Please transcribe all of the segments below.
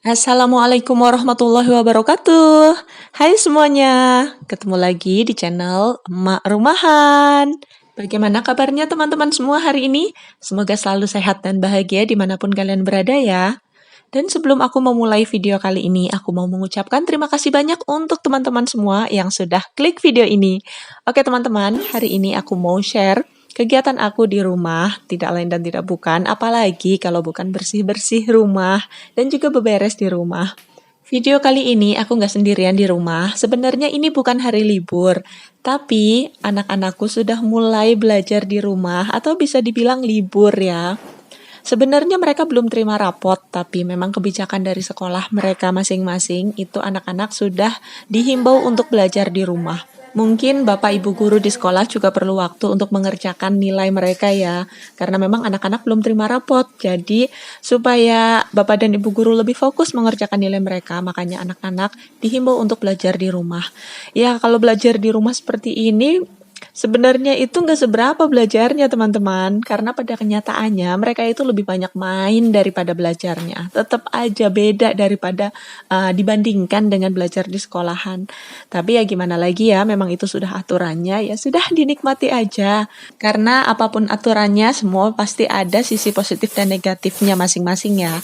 Assalamualaikum warahmatullahi wabarakatuh. Hai semuanya, ketemu lagi di channel Emak Rumahan. Bagaimana kabarnya teman-teman semua hari ini? Semoga selalu sehat dan bahagia dimanapun kalian berada ya. Dan sebelum aku memulai video kali ini, aku mau mengucapkan terima kasih banyak untuk teman-teman semua yang sudah klik video ini. Oke teman-teman, hari ini aku mau share kegiatan aku di rumah, tidak lain dan tidak bukan, apalagi kalau bukan bersih-bersih rumah dan juga beberes di rumah. Video kali ini aku nggak sendirian di rumah. Sebenarnya ini bukan hari libur, tapi anak-anakku sudah mulai belajar di rumah atau bisa dibilang libur ya. Sebenarnya mereka belum terima rapot, tapi memang kebijakan dari sekolah mereka masing-masing itu anak-anak sudah dihimbau untuk belajar di rumah. Mungkin Bapak Ibu guru di sekolah juga perlu waktu untuk mengerjakan nilai mereka ya, karena memang anak-anak belum terima rapot. Jadi supaya Bapak dan Ibu guru lebih fokus mengerjakan nilai mereka, makanya anak-anak dihimbau untuk belajar di rumah. Ya, kalau belajar di rumah seperti ini, sebenarnya itu nggak seberapa belajarnya teman-teman, karena pada kenyataannya mereka itu lebih banyak main daripada belajarnya. Tetap aja beda daripada dibandingkan dengan belajar di sekolahan. Tapi ya gimana lagi ya, memang itu sudah aturannya, ya sudah dinikmati aja. Karena apapun aturannya, semua pasti ada sisi positif dan negatifnya masing-masing ya.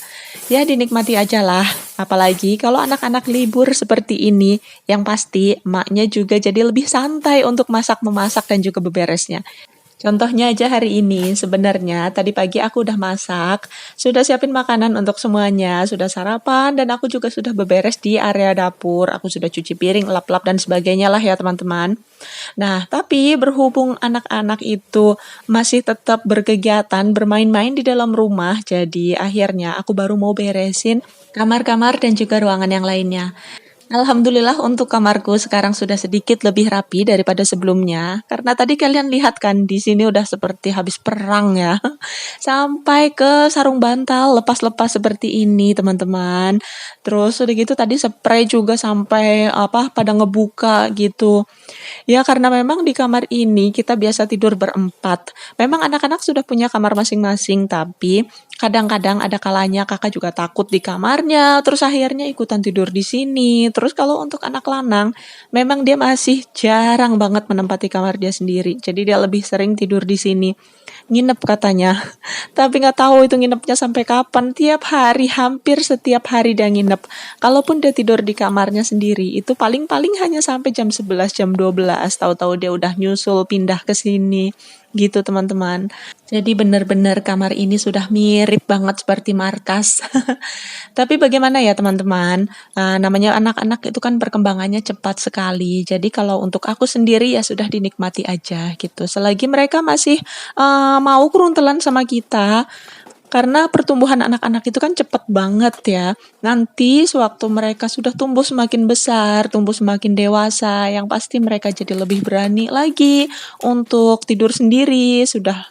Ya dinikmati aja lah. Apalagi kalau anak-anak libur seperti ini, yang pasti emaknya juga jadi lebih santai untuk memasak dan juga beberesnya. Contohnya aja hari ini, sebenarnya tadi pagi aku udah masak, sudah siapin makanan untuk semuanya, sudah sarapan, dan aku juga sudah beberes di area dapur. Aku sudah cuci piring, lap-lap, dan sebagainya lah ya teman-teman. Nah, tapi berhubung anak-anak itu masih tetap berkegiatan, bermain-main di dalam rumah, jadi akhirnya aku baru mau beresin kamar-kamar dan juga ruangan yang lainnya. Alhamdulillah untuk kamarku sekarang sudah sedikit lebih rapi daripada sebelumnya. Karena tadi kalian lihat kan di sini udah seperti habis perang ya. Sampai ke sarung bantal lepas-lepas seperti ini, teman-teman. Terus udah gitu tadi spray juga sampai pada ngebuka gitu. Ya karena memang di kamar ini kita biasa tidur berempat. Memang anak-anak sudah punya kamar masing-masing, tapi kadang-kadang ada kalanya kakak juga takut di kamarnya, terus akhirnya ikutan tidur di sini. Terus kalau untuk anak lanang, memang dia masih jarang banget menempati kamar dia sendiri. Jadi dia lebih sering tidur di sini. Nginep katanya. Tapi nggak tahu itu nginepnya sampai kapan. Tiap hari, hampir setiap hari dia nginep. Kalaupun dia tidur di kamarnya sendiri, itu paling-paling hanya sampai jam 11, jam 12. Tahu-tahu dia udah nyusul pindah ke sini. Gitu teman-teman. Jadi benar-benar kamar ini sudah mirip banget seperti markas. Tapi bagaimana ya teman-teman? Namanya anak-anak itu kan perkembangannya cepat sekali. Jadi kalau untuk aku sendiri ya sudah dinikmati aja gitu. Selagi mereka masih mau keruntelan sama kita, karena pertumbuhan anak-anak itu kan cepat banget ya. Nanti sewaktu mereka sudah tumbuh semakin besar, tumbuh semakin dewasa, yang pasti mereka jadi lebih berani lagi untuk tidur sendiri, sudah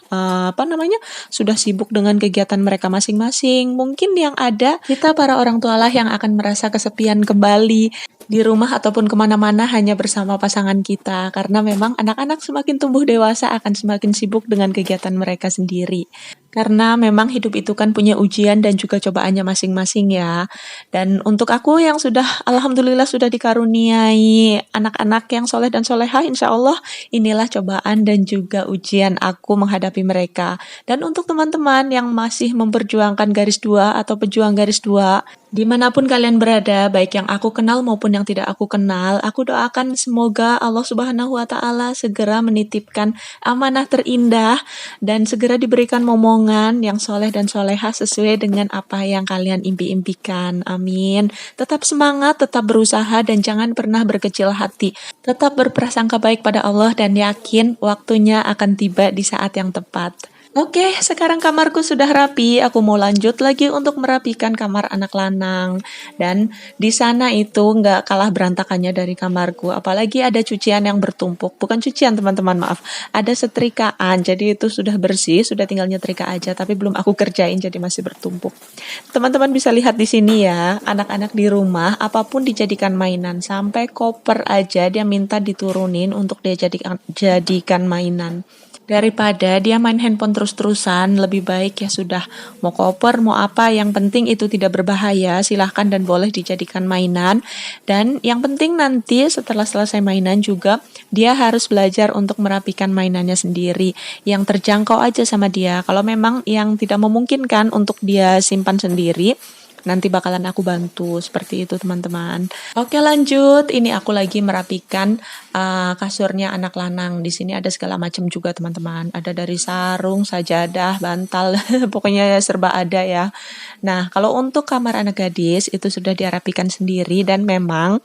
sudah sibuk dengan kegiatan mereka masing-masing. Mungkin yang ada kita para orang tua lah yang akan merasa kesepian kembali di rumah ataupun kemana-mana hanya bersama pasangan kita, karena memang anak-anak semakin tumbuh dewasa akan semakin sibuk dengan kegiatan mereka sendiri. Karena memang hidup itu kan punya ujian dan juga cobaannya masing-masing ya. Dan untuk aku yang sudah, alhamdulillah sudah dikaruniai anak-anak yang soleh dan soleha, insya Allah inilah cobaan dan juga ujian aku menghadapi mereka. Dan untuk teman-teman yang masih memperjuangkan garis dua atau pejuang garis dua, dimanapun kalian berada, baik yang aku kenal maupun yang tidak aku kenal, aku doakan semoga Allah Subhanahu wa Ta'ala segera menitipkan amanah terindah dan segera diberikan momongan yang soleh dan soleha sesuai dengan apa yang kalian impi-impikan. Amin. Tetap semangat, tetap berusaha, dan jangan pernah berkecil hati. Tetap berprasangka baik pada Allah dan yakin waktunya akan tiba di saat yang tepat. Oke, sekarang kamarku sudah rapi. Aku mau lanjut lagi untuk merapikan kamar anak lanang. Dan di sana itu nggak kalah berantakannya dari kamarku. Apalagi ada cucian yang bertumpuk. Bukan cucian teman-teman, maaf. Ada setrikaan. Jadi itu sudah bersih, sudah tinggal nyetrika aja. Tapi belum aku kerjain, jadi masih bertumpuk. Teman-teman bisa lihat di sini ya. Anak-anak di rumah, apapun dijadikan mainan. Sampai koper aja dia minta diturunin untuk dia jadikan mainan. Daripada dia main handphone terus-terusan, lebih baik ya sudah, mau koper, mau apa, yang penting itu tidak berbahaya, silahkan dan boleh dijadikan mainan. Dan yang penting nanti setelah selesai mainan juga, dia harus belajar untuk merapikan mainannya sendiri, yang terjangkau aja sama dia. Kalau memang yang tidak memungkinkan untuk dia simpan sendiri, nanti bakalan aku bantu seperti itu teman-teman. Oke lanjut, ini aku lagi merapikan kasurnya anak lanang. Di sini ada segala macam juga teman-teman. Ada dari sarung, sajadah, bantal, pokoknya serba ada ya. Nah kalau untuk kamar anak gadis itu sudah dirapikan sendiri dan memang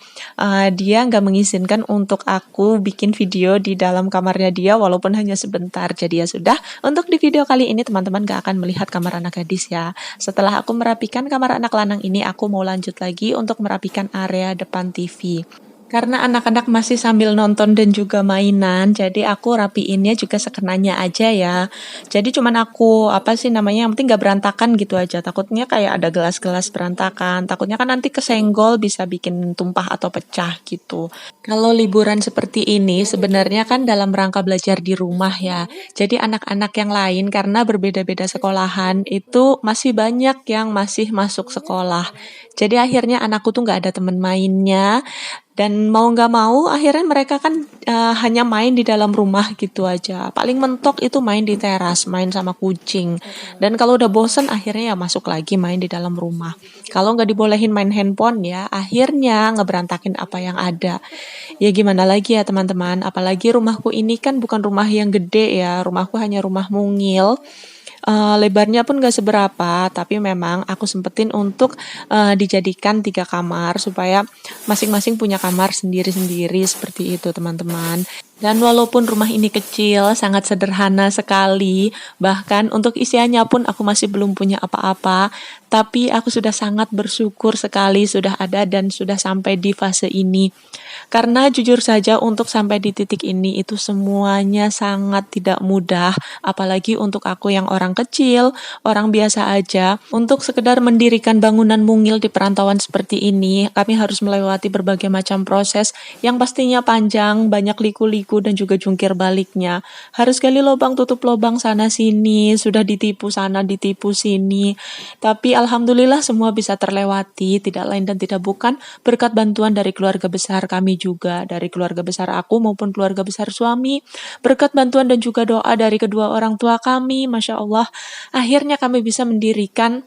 dia nggak mengizinkan untuk aku bikin video di dalam kamarnya dia walaupun hanya sebentar. Jadi ya sudah, untuk di video kali ini teman-teman gak akan melihat kamar anak gadis ya. Setelah aku merapikan kamar anak lanang ini, aku mau lanjut lagi untuk merapikan area depan TV. Karena anak-anak masih sambil nonton dan juga mainan, jadi aku rapiinnya juga sekenanya aja ya. Jadi cuman aku, apa sih namanya, yang penting gak berantakan gitu aja. Takutnya kayak ada gelas-gelas berantakan, takutnya kan nanti kesenggol bisa bikin tumpah atau pecah gitu. Kalau liburan seperti ini sebenarnya kan dalam rangka belajar di rumah ya. Jadi anak-anak yang lain karena berbeda-beda sekolahan itu masih banyak yang masih masuk sekolah. Jadi akhirnya anakku tuh nggak ada teman mainnya, dan mau nggak mau akhirnya mereka kan hanya main di dalam rumah gitu aja. Paling mentok itu main di teras, main sama kucing. Dan kalau udah bosen akhirnya ya masuk lagi main di dalam rumah. Kalau nggak dibolehin main handphone ya akhirnya ngeberantakin apa yang ada. Ya gimana lagi ya teman-teman, apalagi rumahku ini kan bukan rumah yang gede ya, rumahku hanya rumah mungil. Lebarnya pun gak seberapa, tapi memang aku sempetin untuk dijadikan 3 kamar supaya masing-masing punya kamar sendiri-sendiri seperti itu teman-teman. Dan walaupun rumah ini kecil, sangat sederhana sekali, bahkan untuk isiannya pun aku masih belum punya apa-apa, tapi aku sudah sangat bersyukur sekali sudah ada dan sudah sampai di fase ini. Karena jujur saja untuk sampai di titik ini itu semuanya sangat tidak mudah, apalagi untuk aku yang orang kecil, orang biasa aja. Untuk sekedar mendirikan bangunan mungil di perantauan seperti ini, kami harus melewati berbagai macam proses yang pastinya panjang, banyak liku-liku dan juga jungkir baliknya. Harus gali lubang tutup lubang sana sini, sudah ditipu sana ditipu sini. Tapi alhamdulillah semua bisa terlewati, tidak lain dan tidak bukan berkat bantuan dari keluarga besar kami juga, dari keluarga besar aku maupun keluarga besar suami, berkat bantuan dan juga doa dari kedua orang tua kami, Masya Allah, akhirnya kami bisa mendirikan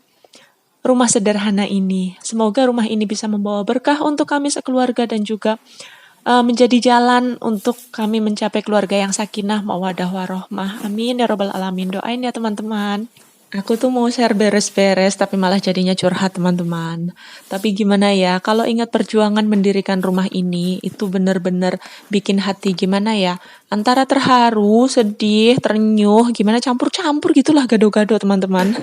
rumah sederhana ini. Semoga rumah ini bisa membawa berkah untuk kami sekeluarga dan juga menjadi jalan untuk kami mencapai keluarga yang sakinah, mawadah, warohmah. Amin ya robbal alamin. Doain ya teman-teman. Aku tuh mau share beres-beres tapi malah jadinya curhat teman-teman. Tapi gimana ya, kalau ingat perjuangan mendirikan rumah ini itu bener-bener bikin hati gimana ya. Antara terharu, sedih, terenyuh, gimana campur-campur gitulah gado-gado teman-teman.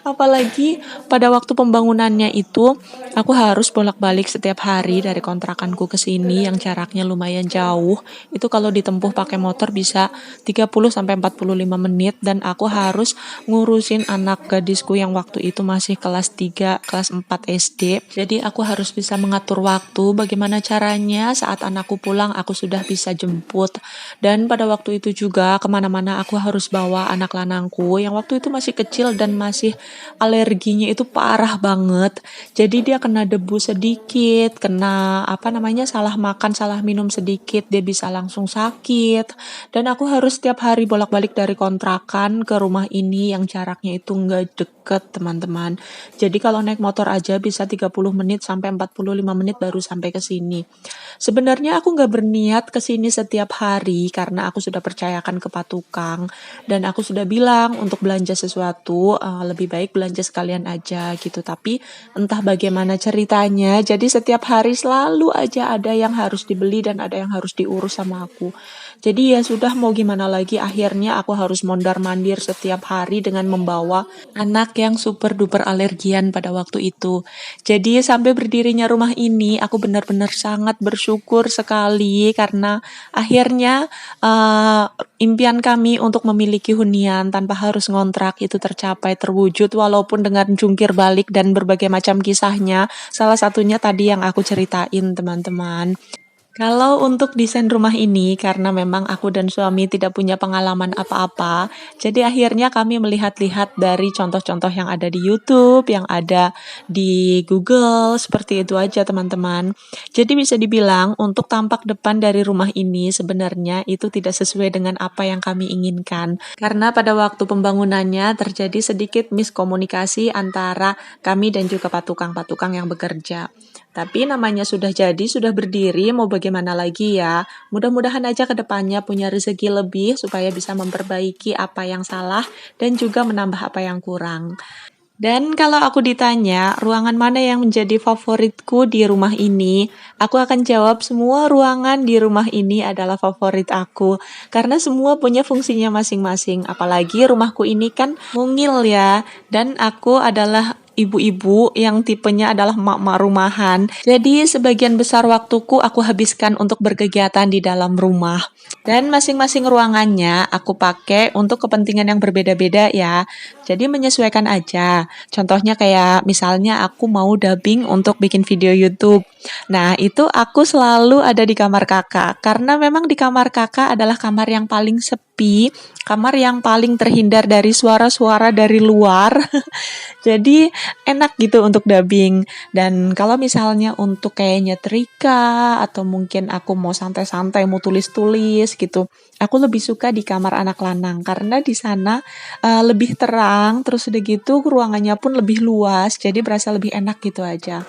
Apalagi pada waktu pembangunannya itu aku harus bolak-balik setiap hari dari kontrakanku ke sini yang jaraknya lumayan jauh. Itu kalau ditempuh pakai motor bisa 30 sampai 45 menit dan aku harus ngurusin anak gadisku yang waktu itu masih kelas 3, kelas 4 SD. Jadi aku harus bisa mengatur waktu bagaimana caranya saat anakku pulang aku sudah bisa jemput. Dan pada waktu itu juga kemana-mana aku harus bawa anak lanangku yang waktu itu masih kecil dan masih alerginya itu parah banget. Jadi dia kena debu sedikit, kena apa namanya salah makan, salah minum sedikit, dia bisa langsung sakit. Dan aku harus setiap hari bolak-balik dari kontrakan ke rumah ini yang jaraknya itu nggak deket teman-teman. Jadi kalau naik motor aja bisa 30 menit sampai 45 menit baru sampai ke sini. Sebenarnya aku nggak berniat ke sini setiap hari karena aku sudah percayakan ke Pak Tukang dan aku sudah bilang untuk belanja sesuatu lebih baik belanja sekalian aja gitu. Tapi entah bagaimana ceritanya, jadi setiap hari selalu aja ada yang harus dibeli dan ada yang harus diurus sama aku. Jadi ya sudah mau gimana lagi, akhirnya aku harus mondar-mandir setiap hari dengan membawa anak yang super duper alergian pada waktu itu. Jadi sampai berdirinya rumah ini aku benar-benar sangat bersyukur sekali karena akhirnya impian kami untuk memiliki hunian tanpa harus ngontrak itu tercapai, terwujud walaupun dengan jungkir balik dan berbagai macam kisahnya. Salah satunya tadi yang aku ceritain teman-teman. Kalau untuk desain rumah ini, karena memang aku dan suami tidak punya pengalaman apa-apa, jadi akhirnya kami melihat-lihat dari contoh-contoh yang ada di YouTube, yang ada di Google, seperti itu aja teman-teman. Jadi bisa dibilang untuk tampak depan dari rumah ini sebenarnya itu tidak sesuai dengan apa yang kami inginkan. Karena pada waktu pembangunannya terjadi sedikit miskomunikasi antara kami dan juga patukang-patukang yang bekerja. Tapi namanya sudah jadi, sudah berdiri, mau bagaimana lagi ya? Mudah-mudahan aja ke depannya punya rezeki lebih supaya bisa memperbaiki apa yang salah dan juga menambah apa yang kurang. Dan kalau aku ditanya, ruangan mana yang menjadi favoritku di rumah ini? Aku akan jawab semua ruangan di rumah ini adalah favorit aku. Karena semua punya fungsinya masing-masing. Apalagi rumahku ini kan mungil ya. Dan aku adalah ibu-ibu yang tipenya adalah mak-mak rumahan. Jadi sebagian besar waktuku aku habiskan untuk berkegiatan di dalam rumah. Dan masing-masing ruangannya aku pakai untuk kepentingan yang berbeda-beda ya. Jadi menyesuaikan aja. Contohnya kayak misalnya aku mau dubbing untuk bikin video YouTube. Nah, itu aku selalu ada di kamar kakak. Karena memang di kamar kakak adalah kamar yang paling sepi, kamar yang paling terhindar dari suara-suara dari luar. Jadi enak gitu untuk dubbing. Dan kalau misalnya untuk kayak nyetrika atau mungkin aku mau santai-santai mau tulis-tulis gitu, aku lebih suka di kamar anak lanang karena di sana lebih terang, terus udah gitu ruangannya pun lebih luas, jadi berasa lebih enak gitu aja.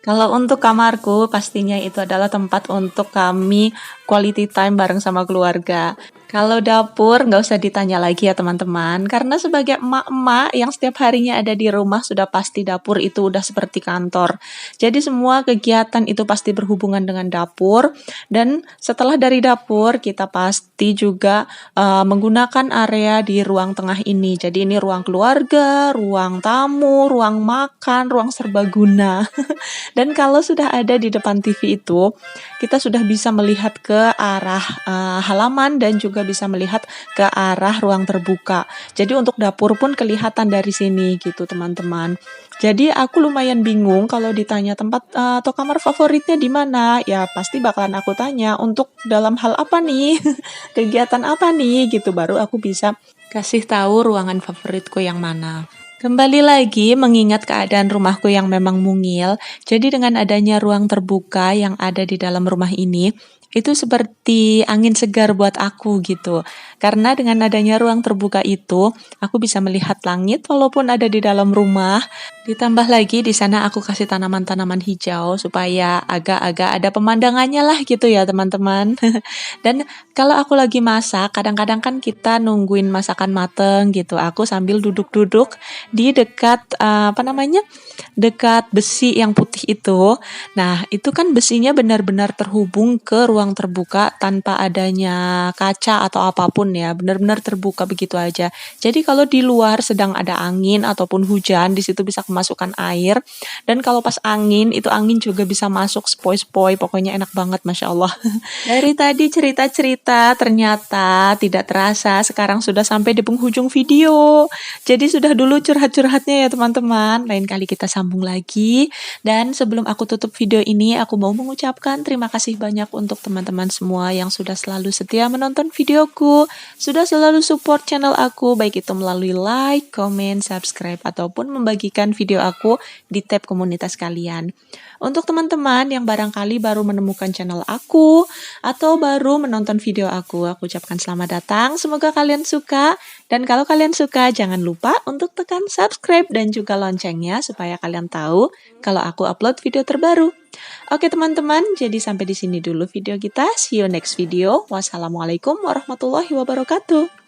Kalau untuk kamarku, pastinya itu adalah tempat untuk kami quality time bareng sama keluarga. Kalau dapur, nggak usah ditanya lagi ya teman-teman, karena sebagai emak-emak yang setiap harinya ada di rumah, sudah pasti dapur itu udah seperti kantor. Jadi semua kegiatan itu pasti berhubungan dengan dapur, dan setelah dari dapur, kita pasti juga menggunakan area di ruang tengah ini. Jadi ini ruang keluarga, ruang tamu, ruang makan, ruang serbaguna. Dan kalau sudah ada di depan TV itu, kita sudah bisa melihat ke arah halaman dan juga bisa melihat ke arah ruang terbuka. Jadi untuk dapur pun kelihatan dari sini gitu teman-teman. Jadi aku lumayan bingung kalau ditanya tempat atau kamar favoritnya di mana. Ya pasti bakalan aku tanya untuk dalam hal apa nih, kegiatan apa nih gitu. Baru aku bisa kasih tahu ruangan favoritku yang mana. Kembali lagi mengingat keadaan rumahku yang memang mungil, jadi dengan adanya ruang terbuka yang ada di dalam rumah ini, itu seperti angin segar buat aku gitu. Karena dengan adanya ruang terbuka itu, aku bisa melihat langit walaupun ada di dalam rumah. Ditambah lagi di sana aku kasih tanaman-tanaman hijau supaya agak-agak ada pemandangannya lah gitu ya teman-teman. Dan kalau aku lagi masak, kadang-kadang kan kita nungguin masakan mateng gitu. Aku sambil duduk-duduk di dekat apa namanya? Dekat besi yang putih itu. Nah, itu kan besinya benar-benar terhubung ke ruang terbuka tanpa adanya kaca atau apapun ya. Benar-benar terbuka begitu aja. Jadi kalau di luar sedang ada angin ataupun hujan, di situ bisa kemasukan air. Dan kalau pas angin, itu angin juga bisa masuk sepoi-sepoi. Pokoknya enak banget, Masya Allah. Dari tadi cerita-cerita, ternyata tidak terasa sekarang sudah sampai di penghujung video. Jadi sudah dulu curhat-curhatnya ya teman-teman. Lain kali kita sambung lagi. Dan sebelum aku tutup video ini, aku mau mengucapkan terima kasih banyak untuk teman-teman semua yang sudah selalu setia menonton videoku, sudah selalu support channel aku, baik itu melalui like, comment, subscribe, ataupun membagikan video aku di tab komunitas kalian. Untuk teman-teman yang barangkali baru menemukan channel aku, atau baru menonton video aku ucapkan selamat datang, semoga kalian suka. Dan kalau kalian suka, jangan lupa untuk tekan subscribe dan juga loncengnya supaya kalian tahu kalau aku upload video terbaru. Oke teman-teman, jadi sampai di sini dulu video kita. See you next video. Wassalamualaikum warahmatullahi wabarakatuh.